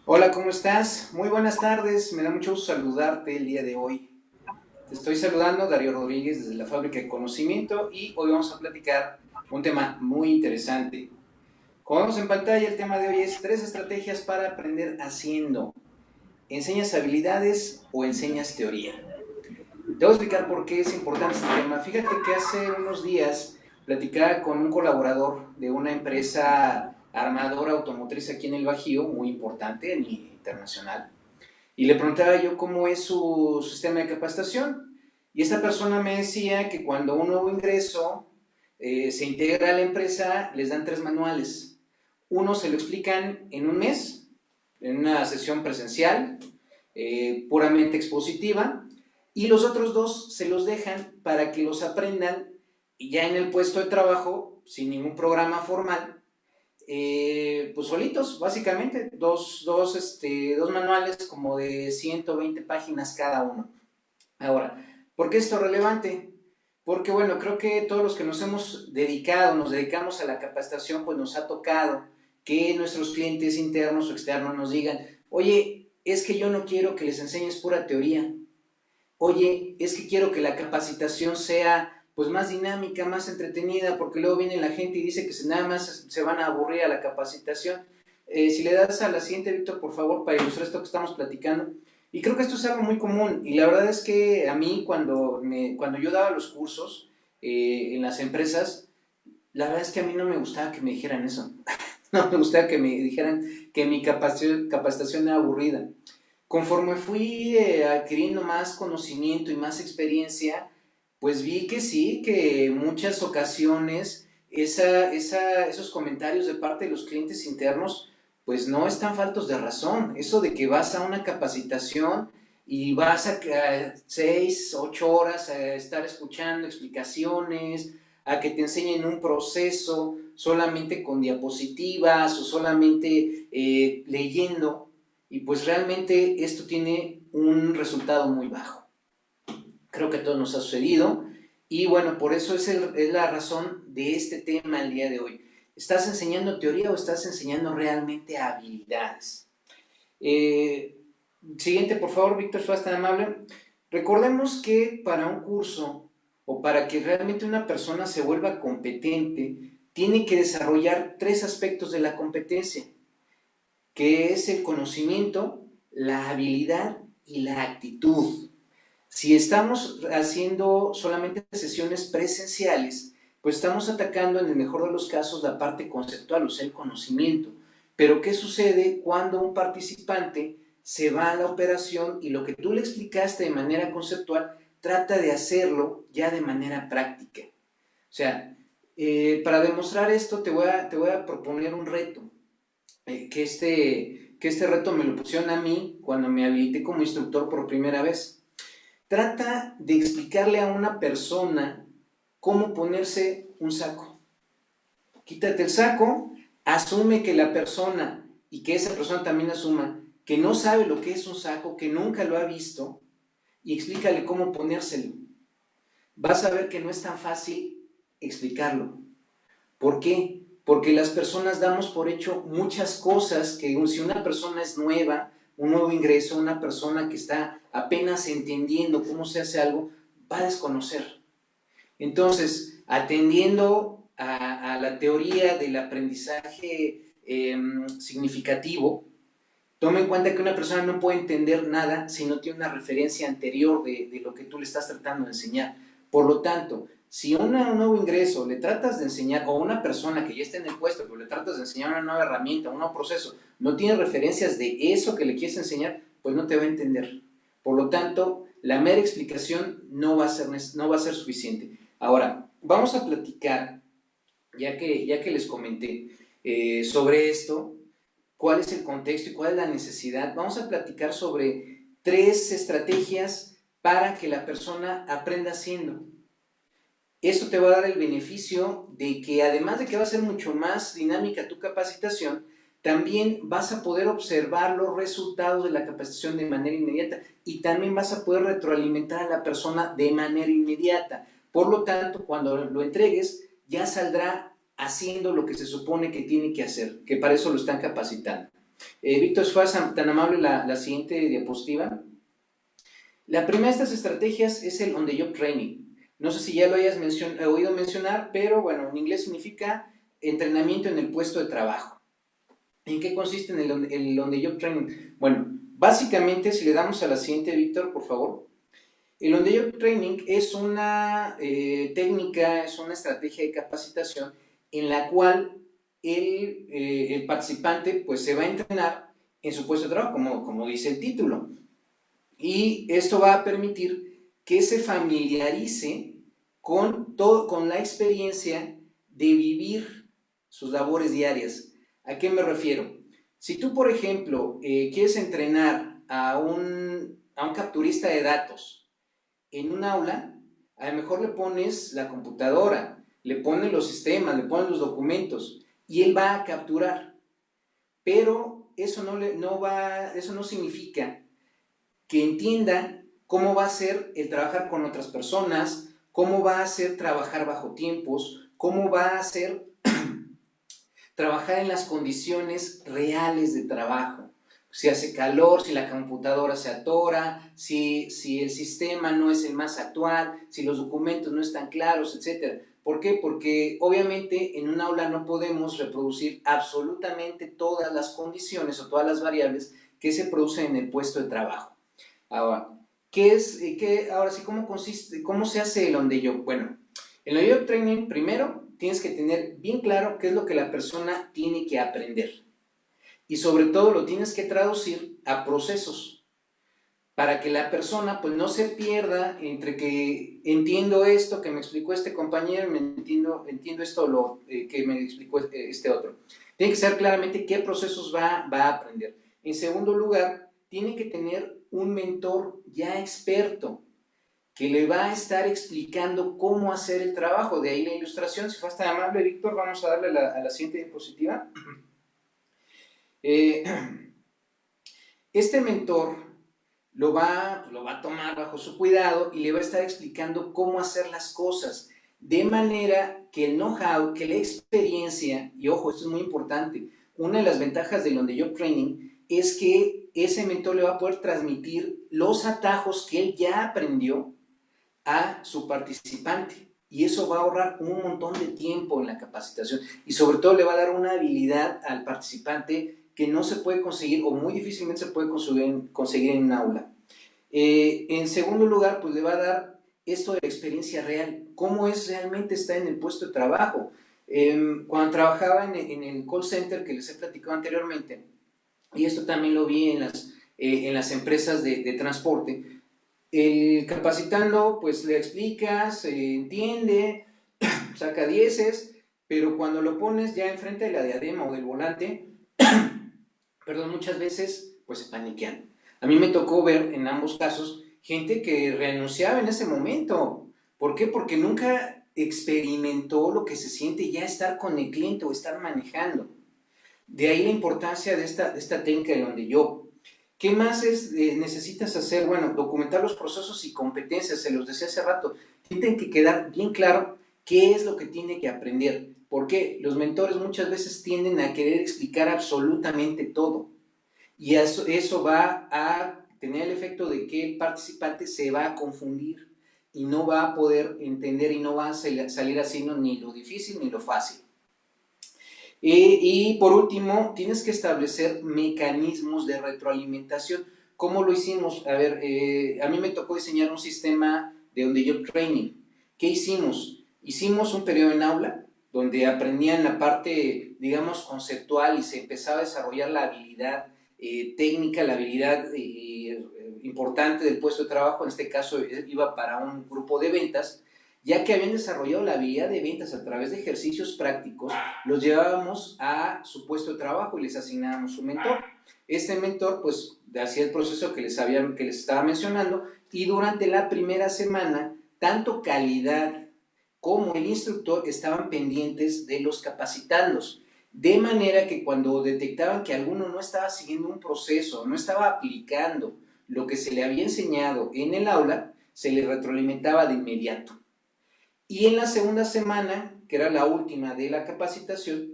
Hola, ¿cómo estás? Muy buenas tardes, me da mucho gusto saludarte el día de hoy. Te estoy saludando, Darío Rodríguez, desde la Fábrica de Conocimiento y hoy vamos a platicar un tema muy interesante. Como vemos en pantalla, el tema de hoy es tres estrategias para aprender haciendo. ¿Enseñas habilidades o enseñas teoría? Te voy a explicar por qué es importante este tema. Fíjate que hace unos días platicaba con un colaborador de una empresa armadora automotriz aquí en el Bajío, muy importante a nivel internacional. Y le preguntaba yo cómo es su sistema de capacitación. Y esta persona me decía que cuando un nuevo ingreso se integra a la empresa, les dan tres manuales. Uno se lo explican en un mes, en una sesión presencial, puramente expositiva, y los otros dos se los dejan para que los aprendan ya en el puesto de trabajo, sin ningún programa formal, pues solitos, básicamente, dos manuales como de 120 páginas cada uno. Ahora, ¿por qué esto es relevante? Porque bueno, creo que todos los que nos hemos dedicado, nos dedicamos a la capacitación, pues nos ha tocado que nuestros clientes internos o externos nos digan, oye, es que yo no quiero que les enseñes pura teoría, oye, es que quiero que la capacitación sea pues más dinámica, más entretenida, porque luego viene la gente y dice que nada más se van a aburrir a la capacitación. Si le das a la siguiente, Víctor, por favor, para ilustrar esto que estamos platicando. Y creo que esto es algo muy común. Y la verdad es que a mí, cuando yo daba los cursos en las empresas, la verdad es que a mí no me gustaba que me dijeran eso. No me gustaba que me dijeran que mi capacitación era aburrida. Conforme fui adquiriendo más conocimiento y más experiencia, pues vi que sí, que en muchas ocasiones esos comentarios de parte de los clientes internos, pues no están faltos de razón. Eso de que vas a una capacitación y vas a 6, 8 horas a estar escuchando explicaciones, a que te enseñen un proceso solamente con diapositivas o solamente leyendo, y pues realmente esto tiene un resultado muy bajo. Creo que a todos nos ha sucedido y bueno, por eso es la razón de este tema el día de hoy. ¿Estás enseñando teoría o estás enseñando realmente habilidades? Eh, Siguiente, por favor, Víctor, si tan amable. Recordemos que para un curso o para que realmente una persona se vuelva competente, tiene que desarrollar tres aspectos de la competencia, que es el conocimiento, la habilidad y la actitud. Si estamos haciendo solamente sesiones presenciales, pues estamos atacando en el mejor de los casos la parte conceptual, o sea, el conocimiento. Pero ¿qué sucede cuando un participante se va a la operación y lo que tú le explicaste de manera conceptual trata de hacerlo ya de manera práctica? O sea, para demostrar esto te voy a proponer un reto, que este reto me lo pusieron a mí cuando me habilité como instructor por primera vez. Trata de explicarle a una persona cómo ponerse un saco. Quítate el saco, asume que la persona y que esa persona también asuma que no sabe lo que es un saco, que nunca lo ha visto, y explícale cómo ponérselo. Vas a ver que no es tan fácil explicarlo. ¿Por qué? Porque las personas damos por hecho muchas cosas que si una persona es nueva, un nuevo ingreso, una persona que está apenas entendiendo cómo se hace algo, va a desconocer. Entonces, atendiendo a la teoría del aprendizaje significativo, toma en cuenta que una persona no puede entender nada si no tiene una referencia anterior de lo que tú le estás tratando de enseñar. Por lo tanto, si un nuevo ingreso le tratas de enseñar, o una persona que ya está en el puesto, pero le tratas de enseñar una nueva herramienta, un nuevo proceso, no tiene referencias de eso que le quieres enseñar, pues no te va a entender. Por lo tanto, la mera explicación no va a ser suficiente. Ahora, vamos a platicar, ya que les comenté sobre esto, cuál es el contexto y cuál es la necesidad. Vamos a platicar sobre tres estrategias para que la persona aprenda haciendo. Esto te va a dar el beneficio de que además de que va a ser mucho más dinámica tu capacitación, también vas a poder observar los resultados de la capacitación de manera inmediata y también vas a poder retroalimentar a la persona de manera inmediata. Por lo tanto, cuando lo entregues, ya saldrá haciendo lo que se supone que tiene que hacer, que para eso lo están capacitando. Víctor, si fueras tan amable la siguiente diapositiva. La primera de estas estrategias es el on-the-job training. No sé si ya lo hayas oído mencionar, pero bueno, en inglés significa entrenamiento en el puesto de trabajo. ¿En qué consiste en el on-the-job training? Bueno, básicamente, si le damos a la siguiente, Víctor, por favor. El on-the-job training es una técnica, es una estrategia de capacitación en la cual el participante pues, se va a entrenar en su puesto de trabajo, como dice el título. Y esto va a permitir que se familiarice con la experiencia de vivir sus labores diarias. ¿A qué me refiero? Si tú, por ejemplo, quieres entrenar a un capturista de datos en un aula, a lo mejor le pones la computadora, le pones los sistemas, le pones los documentos y él va a capturar. Pero eso no significa que entienda cómo va a ser el trabajar con otras personas, cómo va a ser trabajar bajo tiempos, cómo va a ser trabajar en las condiciones reales de trabajo. Si hace calor, si la computadora se atora, si el sistema no es el más actual, si los documentos no están claros, etc. ¿Por qué? Porque obviamente en un aula no podemos reproducir absolutamente todas las condiciones o todas las variables que se producen en el puesto de trabajo. Ahora, ahora sí, ¿cómo consiste, cómo se hace el on-the-job? Bueno, el on-the-job training, primero, tienes que tener bien claro qué es lo que la persona tiene que aprender. Y sobre todo lo tienes que traducir a procesos para que la persona pues no se pierda entre que entiendo esto que me explicó este compañero y entiendo esto que me explicó este otro. Tiene que saber claramente qué procesos va a aprender. En segundo lugar, tiene que tener un mentor ya experto que le va a estar explicando cómo hacer el trabajo. De ahí la ilustración. Si fuiste tan amable, Víctor, vamos a darle a la siguiente diapositiva. Este mentor lo va a tomar bajo su cuidado y le va a estar explicando cómo hacer las cosas, de manera que el know-how, que la experiencia, y ojo, esto es muy importante, una de las ventajas del on-the-job training es que ese mentor le va a poder transmitir los atajos que él ya aprendió a su participante. Y eso va a ahorrar un montón de tiempo en la capacitación y sobre todo le va a dar una habilidad al participante que no se puede conseguir o muy difícilmente se puede conseguir en un aula. En segundo lugar, pues le va a dar esto de la experiencia real, cómo es realmente estar en el puesto de trabajo. Cuando trabajaba en el call center que les he platicado anteriormente, y esto también lo vi en las empresas de transporte, el capacitando pues le explicas, entiende, saca dieces, pero cuando lo pones ya enfrente de la diadema o del volante, perdón, muchas veces pues se paniquean. A mí me tocó ver en ambos casos gente que renunciaba en ese momento. ¿Por qué? Porque nunca experimentó lo que se siente ya estar con el cliente o estar manejando. De ahí la importancia de esta técnica de donde yo. ¿Qué más necesitas hacer? Bueno, documentar los procesos y competencias, se los decía hace rato. Tienen que quedar bien claro qué es lo que tiene que aprender. ¿Por qué? Los mentores muchas veces tienden a querer explicar absolutamente todo. Y eso va a tener el efecto de que el participante se va a confundir y no va a poder entender y no va a salir haciendo ni lo difícil ni lo fácil. Y por último, tienes que establecer mecanismos de retroalimentación. ¿Cómo lo hicimos? A ver, a mí me tocó diseñar un sistema de on-the-job training. ¿Qué hicimos? Hicimos un periodo en aula donde aprendían la parte, digamos, conceptual y se empezaba a desarrollar la habilidad técnica, la habilidad importante del puesto de trabajo. En este caso iba para un grupo de ventas. Ya que habían desarrollado la habilidad de ventas a través de ejercicios prácticos, los llevábamos a su puesto de trabajo y les asignábamos un mentor. Este mentor pues hacía el proceso que les estaba mencionando y durante la primera semana, tanto calidad como el instructor estaban pendientes de los capacitandos. De manera que cuando detectaban que alguno no estaba siguiendo un proceso, no estaba aplicando lo que se le había enseñado en el aula, se le retroalimentaba de inmediato. Y en la segunda semana, que era la última de la capacitación,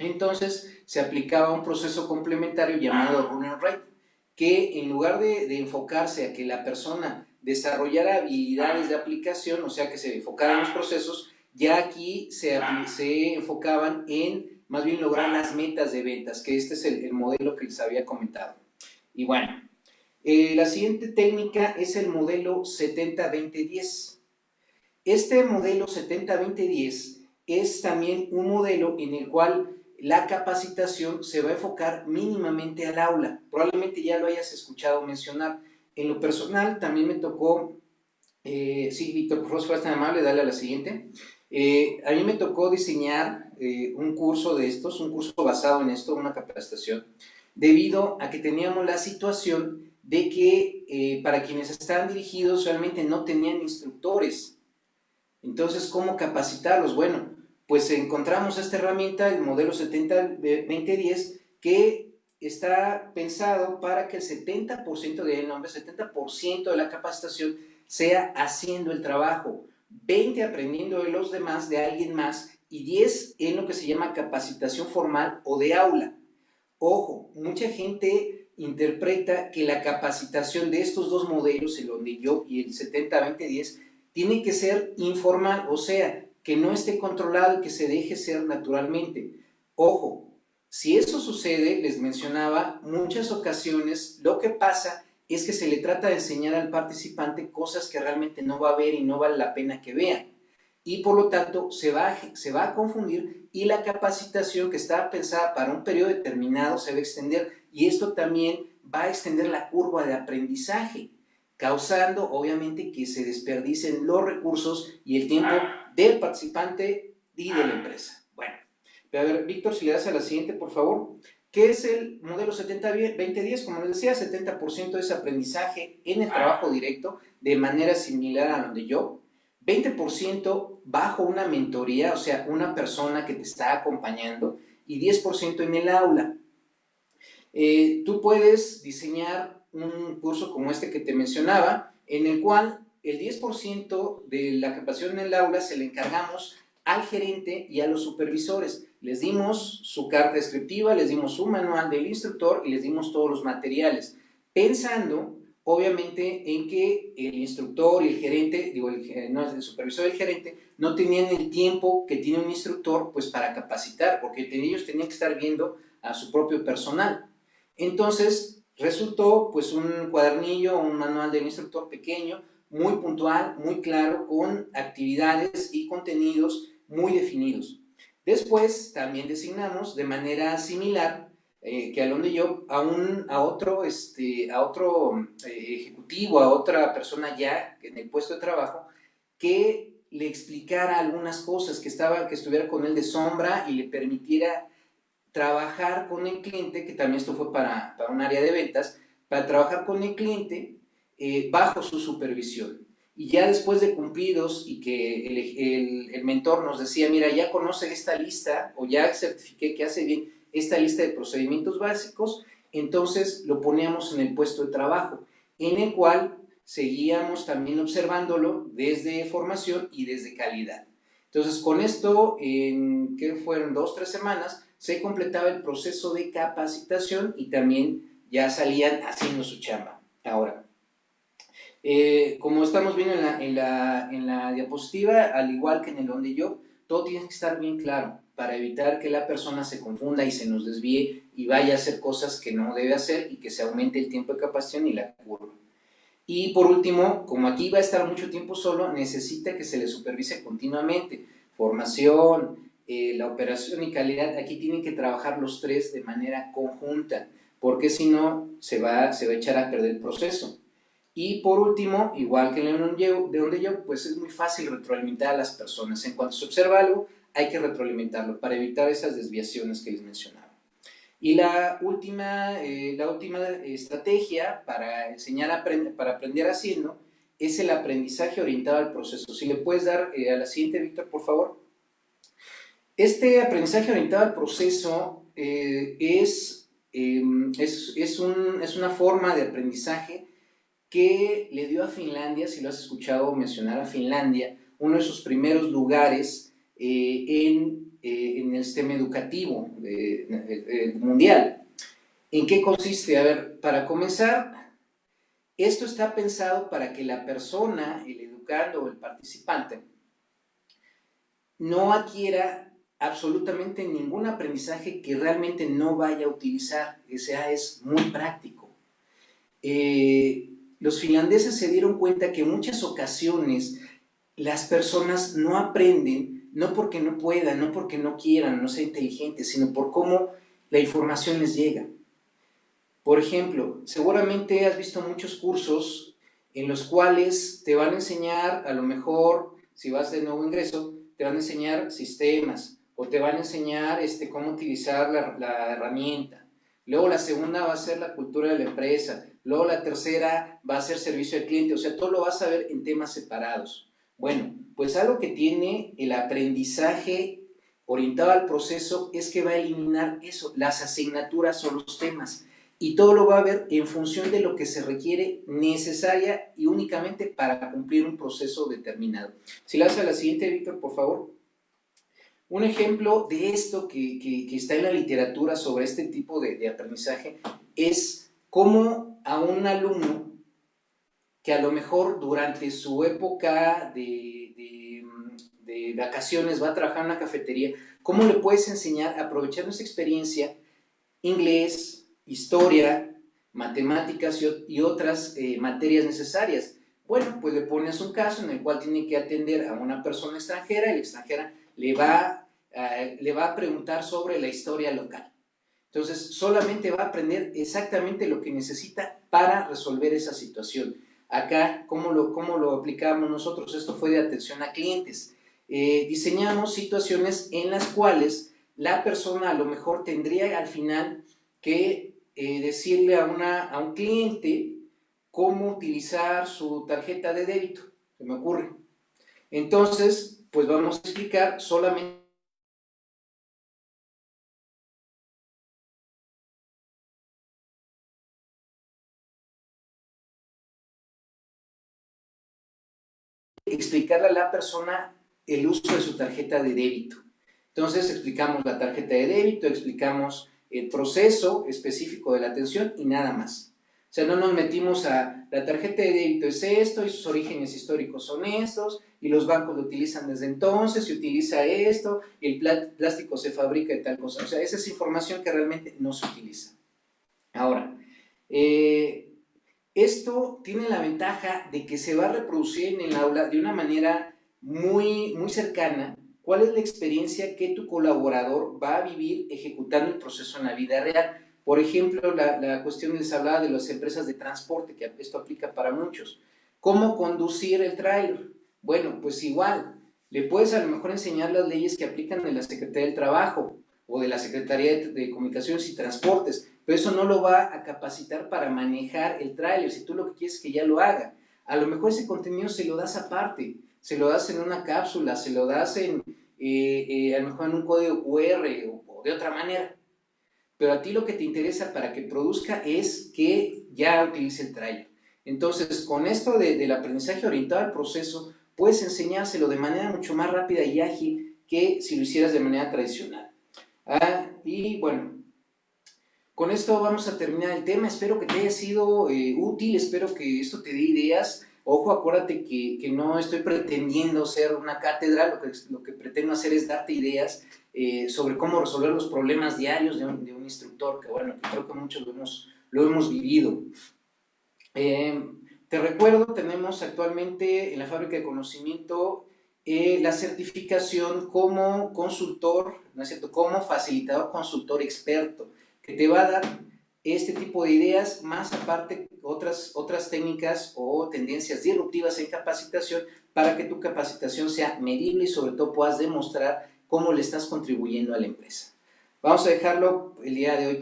Entonces se aplicaba un proceso complementario llamado Run and Write, que en lugar de enfocarse a que la persona desarrollara habilidades de aplicación, o sea, que se enfocaran en los procesos, ya aquí se enfocaban en más bien lograr las metas de ventas, que este es el modelo que les había comentado. Y bueno, la siguiente técnica es el modelo 70-20-10. Este modelo 70-20-10 es también un modelo en el cual la capacitación se va a enfocar mínimamente al aula. Probablemente ya lo hayas escuchado mencionar. En lo personal también me tocó, sí, Víctor, por favor, si fueras tan amable, dale a la siguiente. A mí me tocó diseñar un curso de estos, un curso basado en esto, una capacitación, debido a que teníamos la situación de que para quienes estaban dirigidos realmente no tenían instructores. Entonces, ¿cómo capacitarlos? Bueno, pues encontramos esta herramienta, el modelo 70-20-10, que está pensado para que el 70% del nombre, 70% de la capacitación sea haciendo el trabajo, 20 aprendiendo de los demás, de alguien más, y 10 en lo que se llama capacitación formal o de aula. Ojo, mucha gente interpreta que la capacitación de estos dos modelos, el donde yo y el 70-20-10, tiene que ser informal, o sea, que no esté controlado, que se deje ser naturalmente. Ojo, si eso sucede, les mencionaba, muchas ocasiones lo que pasa es que se le trata de enseñar al participante cosas que realmente no va a ver y no vale la pena que vean. Y por lo tanto se va a confundir y la capacitación que estaba pensada para un periodo determinado se va a extender, y esto también va a extender la curva de aprendizaje, causando obviamente que se desperdicien los recursos y el tiempo del participante y de la empresa. Bueno, a ver, Víctor, si le das a la siguiente, por favor. ¿Qué es el modelo 70-20-10? Como les decía, 70% es aprendizaje en el trabajo directo, de manera similar a donde yo. 20% bajo una mentoría, o sea, una persona que te está acompañando, y 10% en el aula. Tú puedes diseñar un curso como este que te mencionaba, en el cual el 10% de la capacitación en el aula se le encargamos al gerente y a los supervisores. Les dimos su carta descriptiva, les dimos su manual del instructor y les dimos todos los materiales, pensando obviamente en que el instructor y el gerente, no, el supervisor y el gerente no tenían el tiempo que tiene un instructor pues para capacitar, porque ellos tenían que estar viendo a su propio personal. Entonces, resultó pues un cuadernillo, un manual del instructor pequeño, muy puntual, muy claro, con actividades y contenidos muy definidos. Después también designamos de manera similar que Alonso y yo a otro ejecutivo, a otra persona ya en el puesto de trabajo, que le explicara algunas cosas, que estuviera con él de sombra y le permitiera trabajar con el cliente, que también esto fue para un área de ventas, para trabajar con el cliente bajo su supervisión. Y ya después de cumplidos y que el mentor nos decía, mira, ya conoce esta lista o ya certifiqué que hace bien esta lista de procedimientos básicos, entonces lo poníamos en el puesto de trabajo, en el cual seguíamos también observándolo desde formación y desde calidad. Entonces, con esto, en que fueron 2 o 3 semanas, se completaba el proceso de capacitación y también ya salían haciendo su chamba. Ahora, como estamos viendo en la diapositiva, al igual que en el donde yo, todo tiene que estar bien claro para evitar que la persona se confunda y se nos desvíe y vaya a hacer cosas que no debe hacer y que se aumente el tiempo de capacitación y la curva. Y por último, como aquí va a estar mucho tiempo solo, necesita que se le supervise continuamente. Formación, la operación y calidad, aquí tienen que trabajar los tres de manera conjunta, porque si no, se va a echar a perder el proceso. Y por último, igual que en de donde yo, pues es muy fácil retroalimentar a las personas. En cuanto se observa algo, hay que retroalimentarlo para evitar esas desviaciones que les mencionaba. Y la última estrategia para enseñar para aprender haciendo es el aprendizaje orientado al proceso. Si le puedes dar a la siguiente, Víctor, por favor. Este aprendizaje orientado al proceso es una forma de aprendizaje que le dio a Finlandia, si lo has escuchado mencionar a Finlandia, uno de sus primeros lugares en en el sistema educativo mundial. ¿En qué consiste? A ver, para comenzar, esto está pensado para que la persona, el educando o el participante, no adquiera absolutamente ningún aprendizaje que realmente no vaya a utilizar, o sea, es muy práctico. Los finlandeses se dieron cuenta que en muchas ocasiones las personas no aprenden, no porque no puedan, no porque no quieran, no sean inteligentes, sino por cómo la información les llega. Por ejemplo, seguramente has visto muchos cursos en los cuales te van a enseñar, a lo mejor, si vas de nuevo ingreso, te van a enseñar sistemas o te van a enseñar cómo utilizar la herramienta. Luego la segunda va a ser la cultura de la empresa. Luego la tercera va a ser servicio al cliente. O sea, todo lo vas a ver en temas separados. Bueno, pues algo que tiene el aprendizaje orientado al proceso es que va a eliminar eso, las asignaturas o los temas. Y todo lo va a ver en función de lo que se requiere necesaria y únicamente para cumplir un proceso determinado. Si le das a la siguiente, Víctor, por favor. Un ejemplo de esto que está en la literatura sobre este tipo de aprendizaje es cómo a un alumno que a lo mejor durante su época de vacaciones va a trabajar en una cafetería, cómo le puedes enseñar, aprovechando esa experiencia, inglés, historia, matemáticas y otras materias necesarias. Bueno, pues le pones un caso en el cual tiene que atender a una persona extranjera y la extranjera le va a preguntar sobre la historia local. Entonces, solamente va a aprender exactamente lo que necesita para resolver esa situación. Acá, ¿cómo lo aplicamos nosotros? Esto fue de atención a clientes. Diseñamos situaciones en las cuales la persona a lo mejor tendría al final que decirle a un cliente cómo utilizar su tarjeta de débito, se me ocurre. Entonces, pues vamos a explicar solamente explicarle a la persona el uso de su tarjeta de débito. Entonces explicamos la tarjeta de débito, explicamos el proceso específico de la atención y nada más. O sea, no nos metimos a la tarjeta de débito es esto y sus orígenes históricos son estos y los bancos lo utilizan desde entonces, se utiliza esto y el plástico se fabrica de tal cosa. O sea, esa es información que realmente no se utiliza. Ahora, esto tiene la ventaja de que se va a reproducir en el aula de una manera muy, muy cercana. ¿Cuál es la experiencia que tu colaborador va a vivir ejecutando el proceso en la vida real? Por ejemplo, la cuestión les hablaba de las empresas de transporte, que esto aplica para muchos. ¿Cómo conducir el tráiler? Bueno, pues igual, le puedes a lo mejor enseñar las leyes que aplican en la Secretaría del Trabajo o de la Secretaría de Comunicaciones y Transportes, pero eso no lo va a capacitar para manejar el tráiler, si tú lo que quieres es que ya lo haga. A lo mejor ese contenido se lo das aparte, se lo das en una cápsula, se lo das a lo mejor en un código QR o de otra manera, pero a ti lo que te interesa para que produzca es que ya utilice el tráiler. Entonces, con esto del aprendizaje orientado al proceso, puedes enseñárselo de manera mucho más rápida y ágil que si lo hicieras de manera tradicional. Y bueno, con esto vamos a terminar el tema. Espero que te haya sido útil, espero que esto te dé ideas. Ojo, acuérdate que no estoy pretendiendo ser una cátedra, lo que pretendo hacer es darte ideas sobre cómo resolver los problemas diarios de un instructor, que bueno, que creo que muchos lo hemos vivido. Te recuerdo, tenemos actualmente en la Fábrica de Conocimiento la certificación como consultor, ¿no es cierto?, como facilitador consultor experto, que te va a dar este tipo de ideas, más aparte otras técnicas o tendencias disruptivas en capacitación para que tu capacitación sea medible y sobre todo puedas demostrar cómo le estás contribuyendo a la empresa. Vamos a dejarlo el día de hoy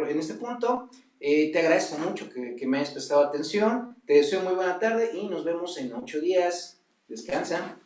en este punto. Te agradezco mucho que me hayas prestado atención. Te deseo muy buena tarde y nos vemos en 8 días. Descansa.